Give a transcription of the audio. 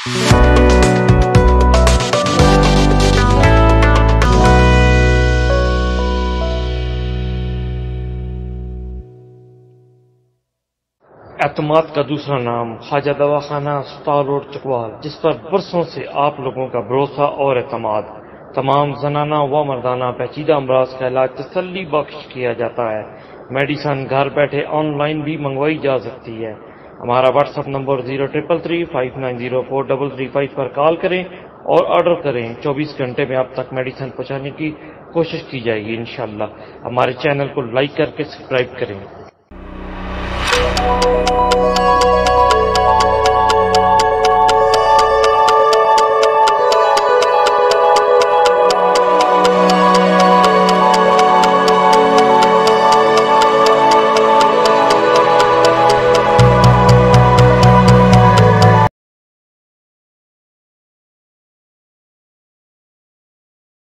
اعتماد کا دوسرا نام خواجہ دواخانہ اسپتال روڈ چکوال، جس پر برسوں سے آپ لوگوں کا بھروسہ اور اعتماد۔ تمام زنانہ و مردانہ پیچیدہ امراض کا علاج تسلی بخش کیا جاتا ہے۔ میڈیسن گھر بیٹھے آن لائن بھی منگوائی جا سکتی ہے۔ ہمارا واٹس ایپ نمبر 0333590435 پر کال کریں اور آرڈر کریں۔ 24 گھنٹے میں آپ تک میڈیسن پہنچانے کی کوشش کی جائے گی انشاءاللہ۔ ہمارے چینل کو لائک کر کے سبسکرائب کریں۔